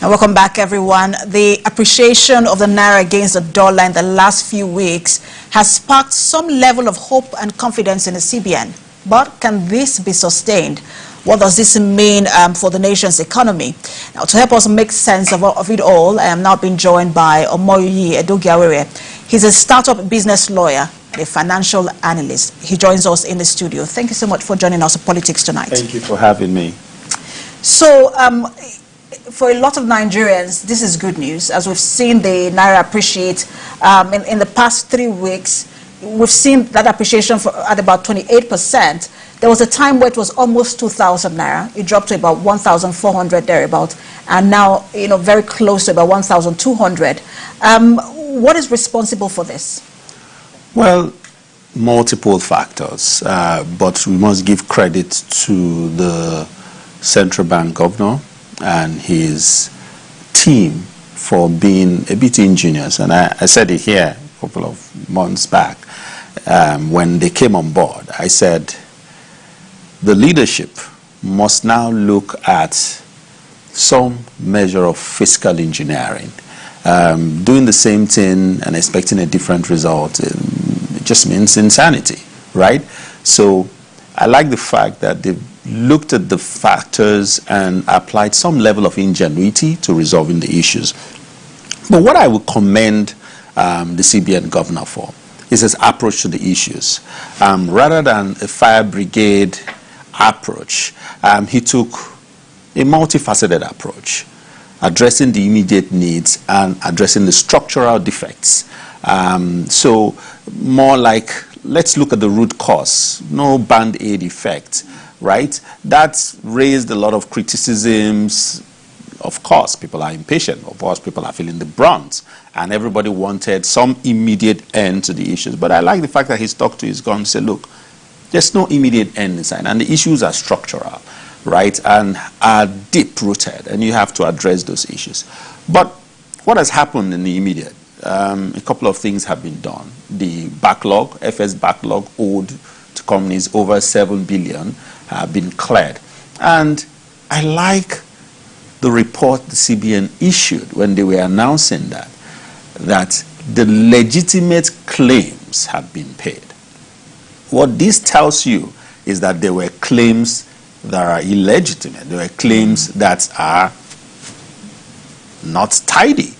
And welcome back, everyone. The appreciation of the Naira against the dollar in the last few weeks has sparked some level of hope and confidence in the CBN. But can this be sustained? What does this mean for the nation's economy? Now, to help us make sense of it all, I am now being joined by Edoigiawerie. He's a startup business lawyer, a financial analyst. He joins us in the studio. Thank you so much for joining us on Politics Tonight. Thank you for having me. So, for a lot of Nigerians, this is good news. As we've seen the Naira appreciate in the past 3 weeks, we've seen that appreciation at about 28%. There was a time where it was almost 2,000 Naira. It dropped to about 1,400 thereabout, and now, very close to about 1,200. What is responsible for this? Well, multiple factors, but we must give credit to the central bank governor and his team for being a bit ingenious. And I said it here a couple of months back when they came on board. I said the leadership must now look at some measure of fiscal engineering. Doing the same thing and expecting a different result, it just means insanity, right? So I like the fact that they've looked at the factors and applied some level of ingenuity to resolving the issues. But what I would commend the CBN governor for is his approach to the issues. Rather than a fire brigade approach, he took a multifaceted approach, addressing the immediate needs and addressing the structural defects. So more like, let's look at the root cause, no band-aid effect, right? That's raised a lot of criticisms. Of course, people are impatient. Of course, people are feeling the brunt. And everybody wanted some immediate end to the issues. But I like the fact that he stuck to his gun and said, look, there's no immediate end in sight. And the issues are structural, right? And are deep-rooted. And you have to address those issues. But what has happened in the immediate? A couple of things have been done. The backlog, FS backlog owed to companies over 7 billion have been cleared. And I like the report the CBN issued when they were announcing that the legitimate claims have been paid. What this tells you is that there were claims that are illegitimate. There were claims that are not tidy.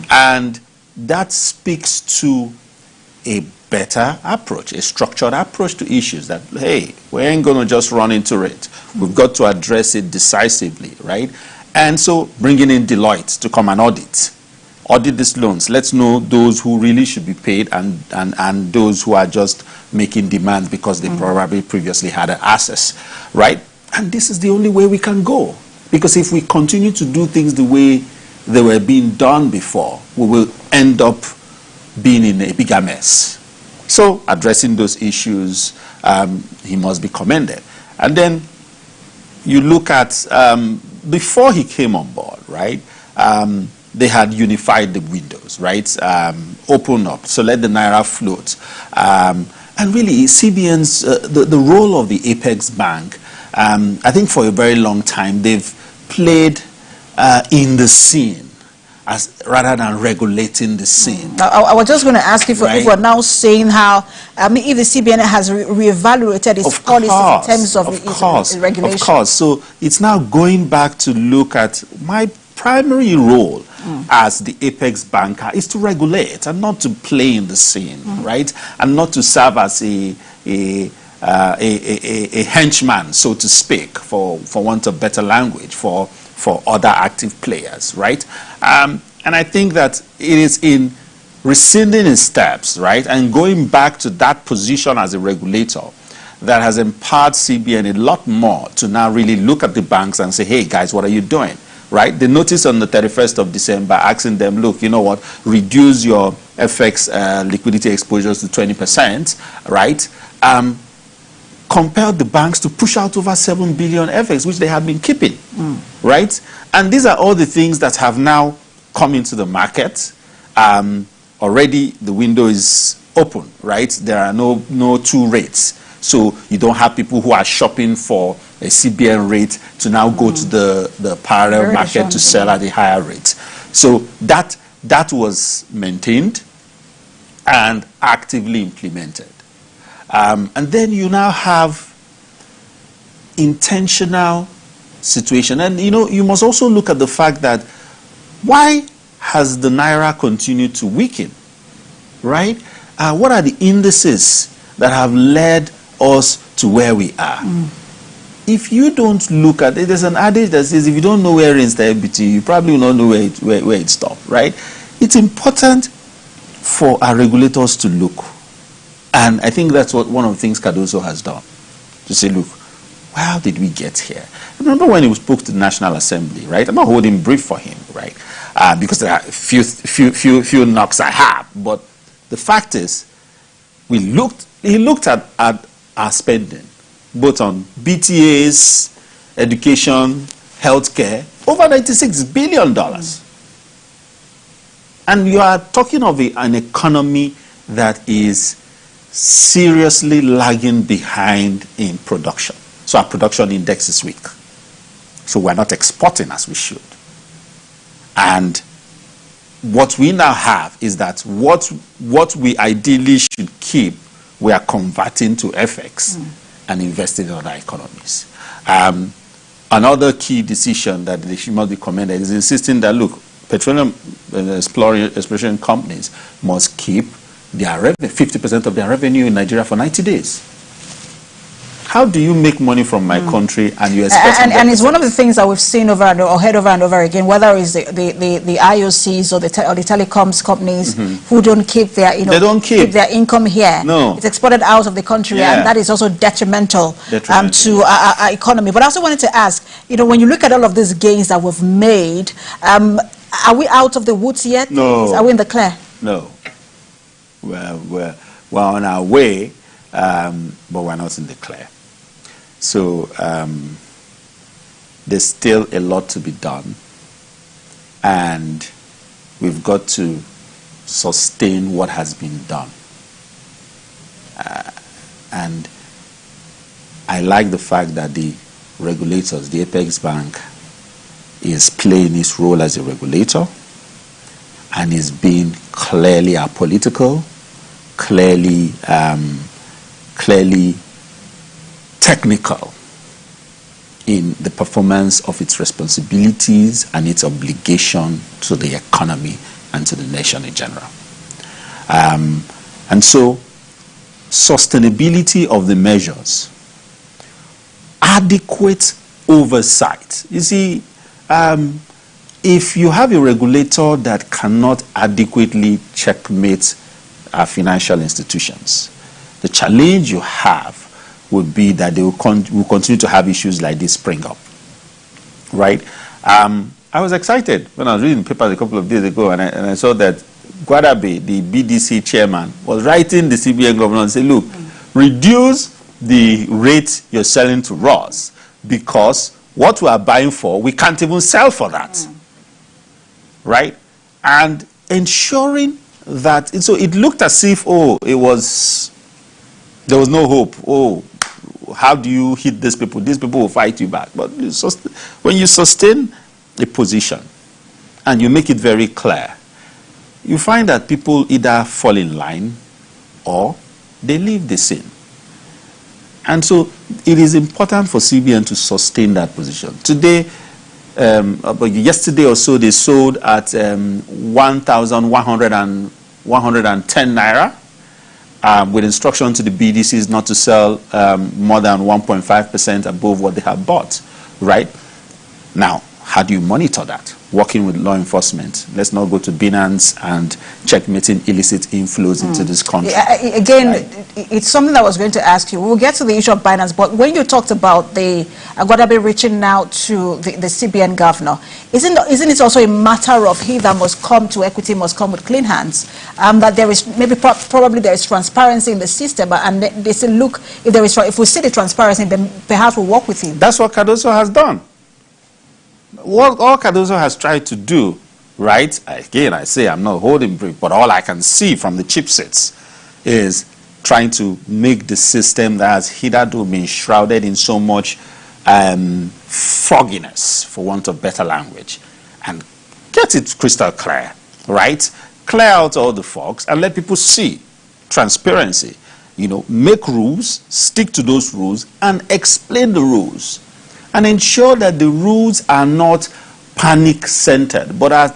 And that speaks to a better approach, a structured approach to issues that, hey, we ain't going to just run into it. We've got to address it decisively, right? And so bringing in Deloitte to come and audit these loans. Let's know those who really should be paid and those who are just making demands because they probably previously had access, right? And this is the only way we can go. Because if we continue to do things the way they were being done before, we will end up being in a bigger mess. So addressing those issues, he must be commended. And then you look at, before he came on board, right, they had unified the windows, right, open up, so let the Naira float. And really, CBN's, the role of the Apex Bank, I think for a very long time, they've played in the scene, rather than regulating the scene. I was just going to ask if we're now saying how, if the CBN has reevaluated its policies in terms of its regulation. Of course. So it's now going back to look at my primary role as the Apex banker is to regulate and not to play in the scene, right? And not to serve as a henchman, so to speak, for want of better language, for other active players, right? And I think that it is in rescinding its steps, right, and going back to that position as a regulator that has empowered CBN a lot more to now really look at the banks and say, hey, guys, what are you doing, right? They noticed on the 31st of December asking them, look, you know what, reduce your FX liquidity exposures to 20%, right? Compelled the banks to push out over 7 billion FX, which they had been keeping, right? And these are all the things that have now come into the market. Already the window is open, right? There are no two rates. So you don't have people who are shopping for a CBN rate to now go to the parallel market to sell at a higher rate. So that was maintained and actively implemented. And then you now have intentional situation. And you must also look at the fact that why has the Naira continued to weaken, right? What are the indices that have led us to where we are? If you don't look at it, there's an adage that says if you don't know where rains the EBIT, you probably will not know where it stopped, right? It's important for our regulators to look. And I think that's what one of the things Cardoso has done. To say, look, how did we get here? Remember when he spoke to the National Assembly, right? I'm not holding brief for him, right? Because there are few knocks I have. But the fact is, he looked at our spending, both on BTAs, education, healthcare, over $96 billion. And you are talking of an economy that is seriously lagging behind in production. So our production index is weak. So we're not exporting as we should. And what we now have is that what we ideally should keep, we are converting to FX and investing in other economies. Another key decision that they must be commended is insisting that, look, petroleum exploration companies must keep their 50% of their revenue in Nigeria for 90 days. How do you make money from my country and you expect? And it's one of the things that we've seen over and over again, whether it's the IOCs or the telecoms companies who don't keep their they don't keep their income here. No, it's exported out of the country, and that is also detrimental to our economy. But I also wanted to ask, when you look at all of these gains that we've made, are we out of the woods yet? No. Are we in the clear? No. We're on our way, but we're not in the clear. So there's still a lot to be done, and we've got to sustain what has been done. And I like the fact that the regulators, the Apex Bank, is playing its role as a regulator and is being clearly apolitical, clearly technical in the performance of its responsibilities and its obligation to the economy and to the nation in general. And so, sustainability of the measures, adequate oversight. You see, if you have a regulator that cannot adequately checkmate our financial institutions, the challenge you have would be that they will continue to have issues like this spring up, right? I was excited when I was reading the papers a couple of days ago, and I saw that Guadabe, the BDC chairman, was writing the CBN governor and said, look, reduce the rate you're selling to us, because what we are buying for, we can't even sell for that, right? And ensuring that, so it looked as if, there was no hope. How do you hit these people? These people will fight you back. But when you sustain a position and you make it very clear, you find that people either fall in line or they leave the scene. And so it is important for CBN to sustain that position. Today, yesterday or so, they sold at 1,110 Naira. With instruction to the BDCs not to sell more than 1.5% above what they have bought, right? Now, how do you monitor that? Working with law enforcement. Let's not go to Binance and checkmating illicit inflows into this country. Again, right? It's something that I was going to ask you. We'll get to the issue of Binance, but when you talked about the Guadabe reaching out to the CBN governor, isn't it also a matter of he that must come to equity must come with clean hands? That there is probably there is transparency in the system, and they say, look, if we see the transparency, then perhaps we'll work with him. That's what Cardoso has done. What all Cardoso has tried to do, right? Again, I say I'm not holding brief, but all I can see from the chipsets is trying to make the system that has hitherto been shrouded in so much fogginess, for want of better language, and get it crystal clear, right? Clear out all the fogs and let people see. Transparency. You know, make rules, stick to those rules, and explain the rules. And ensure that the rules are not panic-centered, but are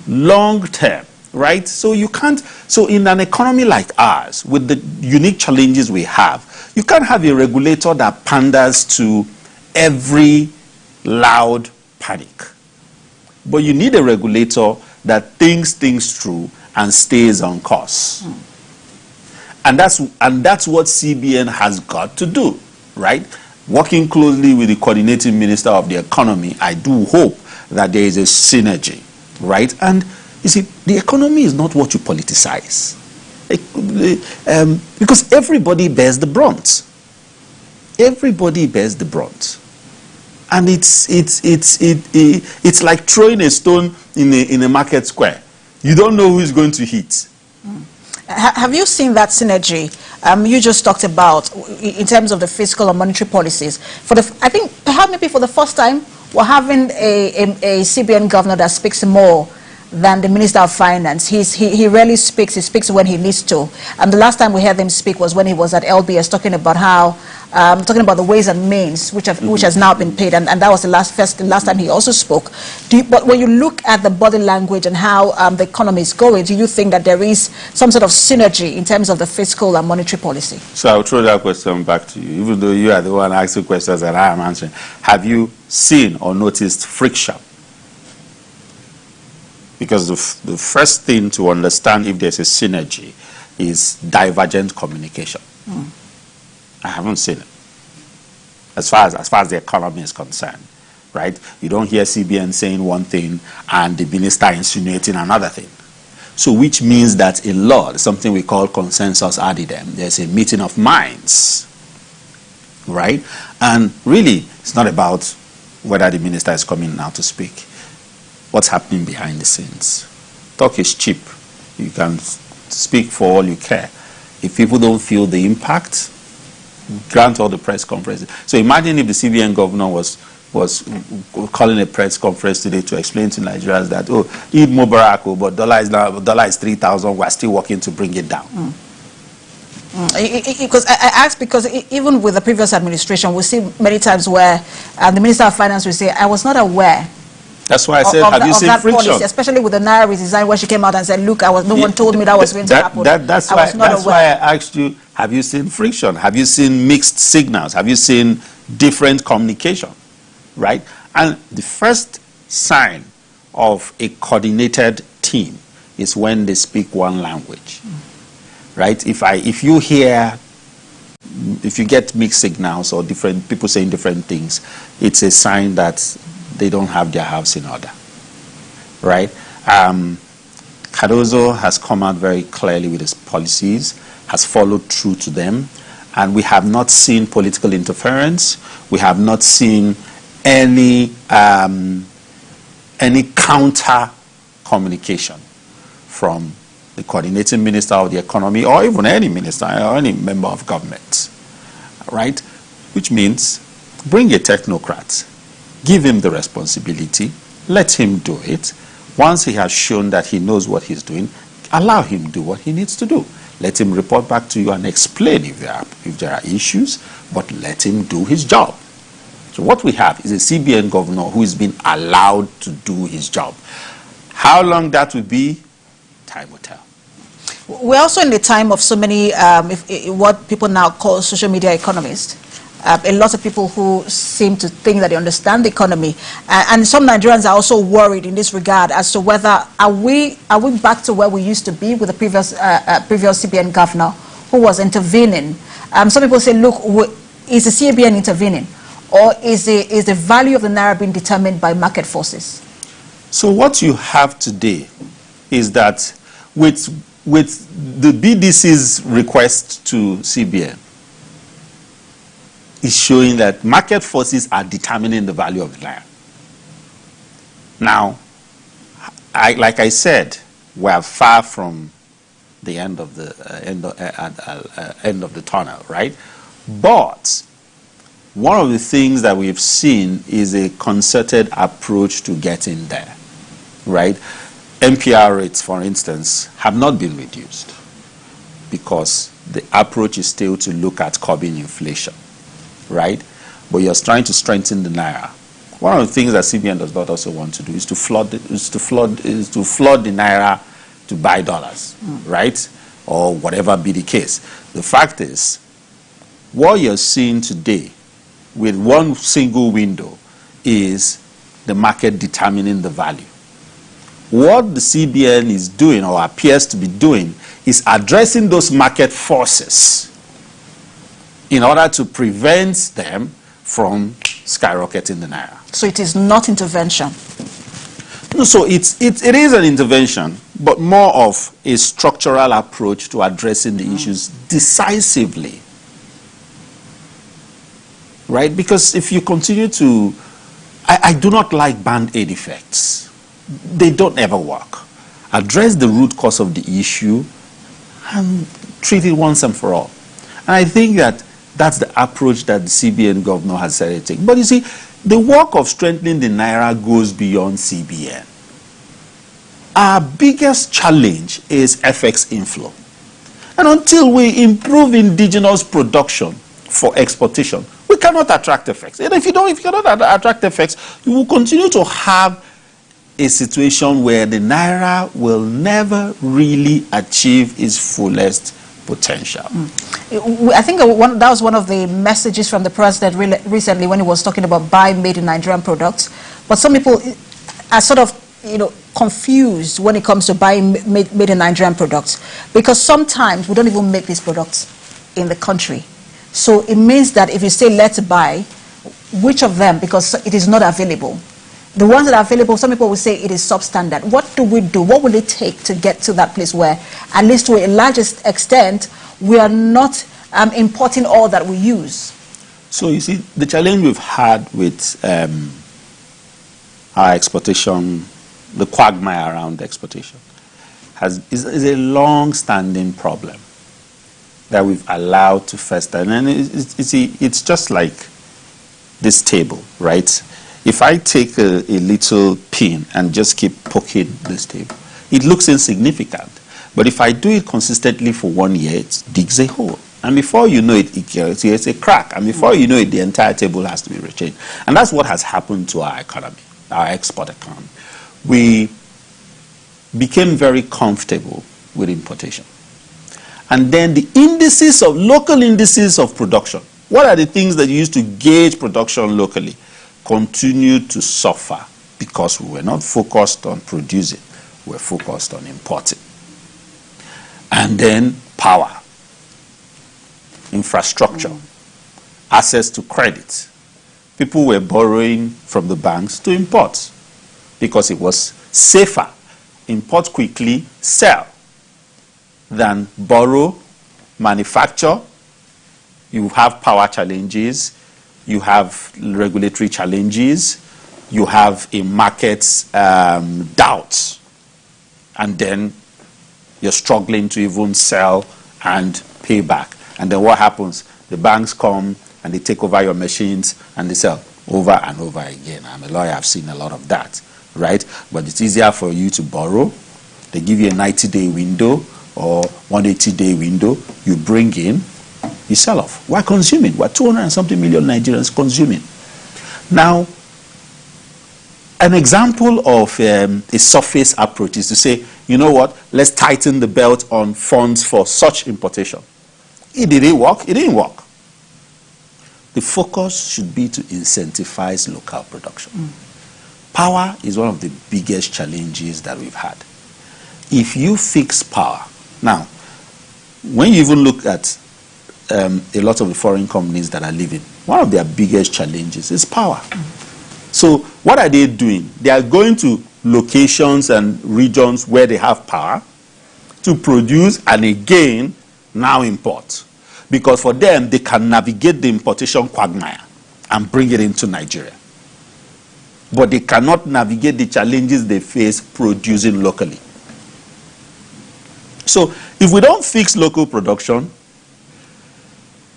long-term, right? So you can't, so in an economy like ours, with the unique challenges we have, you can't have a regulator that panders to every loud panic. But you need a regulator that thinks things through and stays on course. And that's what CBN has got to do, right? Working closely with the coordinating minister of the economy, I do hope that there is a synergy, right? And you see, the economy is not what you politicize, because everybody bears the brunt. Everybody bears the brunt, and it's like throwing a stone in a market square. You don't know who is going to hit. Have you seen that synergy you just talked about in terms of the fiscal and monetary policies? I think perhaps maybe for the first time, we're having a CBN governor that speaks more than the Minister of Finance. He rarely speaks. He speaks when he needs to. And the last time we heard him speak was when he was at LBS talking about how talking about the ways and means which has now been paid, and that was the last time he also spoke. But when you look at the body language and how the economy is going, do you think that there is some sort of synergy in terms of the fiscal and monetary policy? So I'll throw that question back to you, even though you are the one asking questions that I am answering. Have you seen or noticed friction? Because the first thing to understand if there's a synergy is divergent communication. I haven't seen it. As far as the economy is concerned, right? You don't hear CBN saying one thing and the minister insinuating another thing. So which means that in law, something we call consensus addendum, there's a meeting of minds, right? And really, it's not about whether the minister is coming now to speak. What's happening behind the scenes? Talk is cheap. You can speak for all you care. If people don't feel the impact, grant all the press conferences. So imagine if the CBN governor was calling a press conference today to explain to Nigerians that, oh, Eid Mubarak, but dollar is 3,000, we're still working to bring it down. Because I asked because even with the previous administration, we see many times where the Minister of Finance will say, I was not aware. That's why I said, have you seen friction? Policy, especially with the Naira redesign, where she came out and said, look, no one told me that was going to happen. That's why I asked you, have you seen friction? Have you seen mixed signals? Have you seen different communication? Right? And the first sign of a coordinated team is when they speak one language. Right? If you get mixed signals or different people saying different things, it's a sign that they don't have their house in order, right? Cardoso has come out very clearly with his policies, has followed through to them, and we have not seen political interference. We have not seen any counter communication from the coordinating minister of the economy, or even any minister or any member of government, right? Which means bring a technocrat. Give him the responsibility, let him do it. Once he has shown that he knows what he's doing, allow him do what he needs to do. Let him report back to you and explain if there are issues, but let him do his job. So what we have is a CBN governor who is being allowed to do his job. How long that will be, time will tell. We're also in the time of so many, what people now call social media economists. A lot of people who seem to think that they understand the economy, and some Nigerians are also worried in this regard as to whether are we back to where we used to be with the previous CBN governor who was intervening. Some people say, look, is the CBN intervening, or is the value of the Naira being determined by market forces? So what you have today is that with the BDC's request to CBN, is showing that market forces are determining the value of the Naira. Now, like I said, we are far from the end of the end of the tunnel, right? But one of the things that we've seen is a concerted approach to getting there, right? MPR rates, for instance, have not been reduced because the approach is still to look at curbing inflation, right? But you're trying to strengthen the Naira. One of the things that CBN does not also want to do is to flood the Naira to buy dollars, right? Or whatever be the case. The fact is, what you're seeing today with one single window is the market determining the value. What the CBN is doing, or appears to be doing, is addressing those market forces in order to prevent them from skyrocketing the Naira. So it is not intervention? No, so it is an intervention, but more of a structural approach to addressing the issues decisively. Right? Because if you continue to... I do not like band-aid effects. They don't ever work. Address the root cause of the issue and treat it once and for all. And I think that that's the approach that the CBN governor has said to take. But you see, the work of strengthening the Naira goes beyond CBN. Our biggest challenge is FX inflow. And until we improve indigenous production for exportation, we cannot attract FX. And if you cannot attract FX, you will continue to have a situation where the Naira will never really achieve its fullest potential. I think that was one of the messages from the president recently when he was talking about buy made in Nigerian products. But some people are sort of, confused when it comes to buying made in Nigerian products, because sometimes we don't even make these products in the country. So it means that if you say let's buy, which of them, because it is not available. The ones that are available, some people will say it is substandard. What do we do? What will it take to get to that place where, at least to a largest extent, we are not importing all that we use? So you see, the challenge we've had with our exportation, the quagmire around exportation, is a long-standing problem that we've allowed to fester. And it's just like this table, right? If I take a little pin and just keep poking this table, it looks insignificant. But if I do it consistently for 1 year, it digs a hole. And before you know it, it creates a crack. And before you know it, the entire table has to be rechanged. And that's what has happened to our economy, our export economy. We became very comfortable with importation. And then the local indices of production, what are the things that you use to gauge production locally, continued to suffer because we were not focused on producing, we were focused on importing. And then power, infrastructure, access to credit. People were borrowing from the banks to import because it was safer. Import quickly, sell, than borrow, manufacture. You have power challenges, you have regulatory challenges, you have a market doubt, and then you're struggling to even sell and pay back. And then what happens? The banks come and they take over your machines and they sell over and over again. I'm a lawyer, I've seen a lot of that, right? But it's easier for you to borrow. They give you a 90-day window or 180-day window. You bring in, you sell off. We're consuming. We're 200 and something million Nigerians consuming. Now, an example of a surface approach is to say, you know what, let's tighten the belt on funds for such importation. Did it work? It didn't work. The focus should be to incentivize local production. Power is one of the biggest challenges that we've had. If you fix power, now, when you even look at a lot of the foreign companies that are leaving, one of their biggest challenges is power. So what are they doing? They are going to locations and regions where they have power to produce and again now import. Because for them, they can navigate the importation quagmire and bring it into Nigeria. But they cannot navigate the challenges they face producing locally. So if we don't fix local production,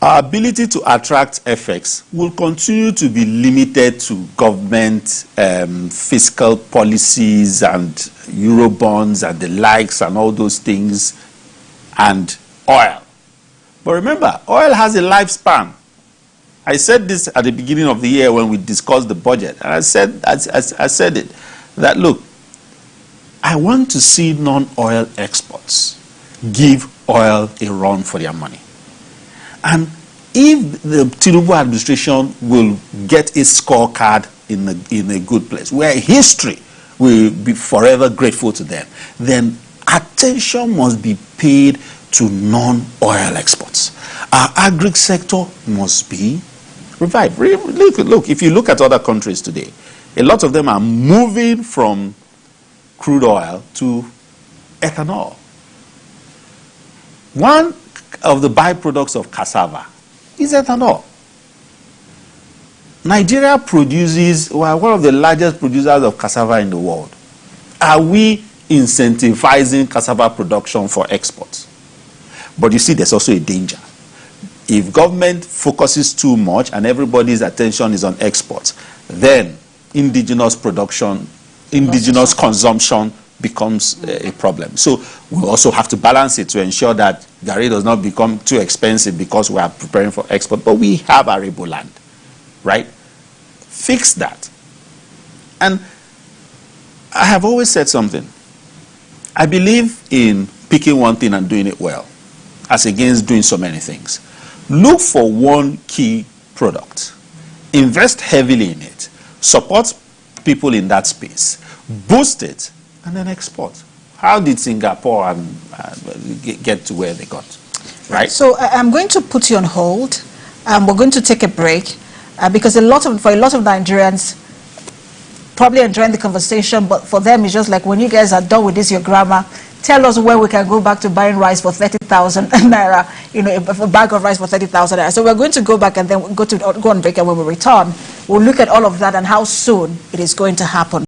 our ability to attract FX will continue to be limited to government fiscal policies and Eurobonds and the likes and all those things, and oil. But remember, oil has a lifespan. I said this at the beginning of the year when we discussed the budget, and I said it, that look, I want to see non-oil exports give oil a run for their money. And if the Tinubu administration will get a scorecard in a good place, where history will be forever grateful to them, then attention must be paid to non-oil exports. Our agri sector must be revived. Look, if you look at other countries today, a lot of them are moving from crude oil to ethanol. One of the byproducts of cassava is ethanol. Nigeria produces, well, one of the largest producers of cassava in the world. Are we incentivizing cassava production for exports? But you see, there's also a danger. If government focuses too much and everybody's attention is on exports, then indigenous production, indigenous consumption becomes a problem. So we also have to balance it to ensure that garri does not become too expensive because we are preparing for export. But we have arable land, right? Fix that. And I have always said something. I believe in picking one thing and doing it well, as against doing so many things. Look for one key product. Invest heavily in it. Support people in that space. Boost it, and then export. How did Singapore get to where they got? Right? So I'm going to put you on hold. We're going to take a break because for a lot of Nigerians, probably enjoying the conversation, but for them it's just like, when you guys are done with this, your grammar, tell us where we can go back to buying rice for 30,000 naira, you know, a bag of rice for 30,000 naira. So we're going to go back and then go on break, and when we return, we'll look at all of that and how soon it is going to happen.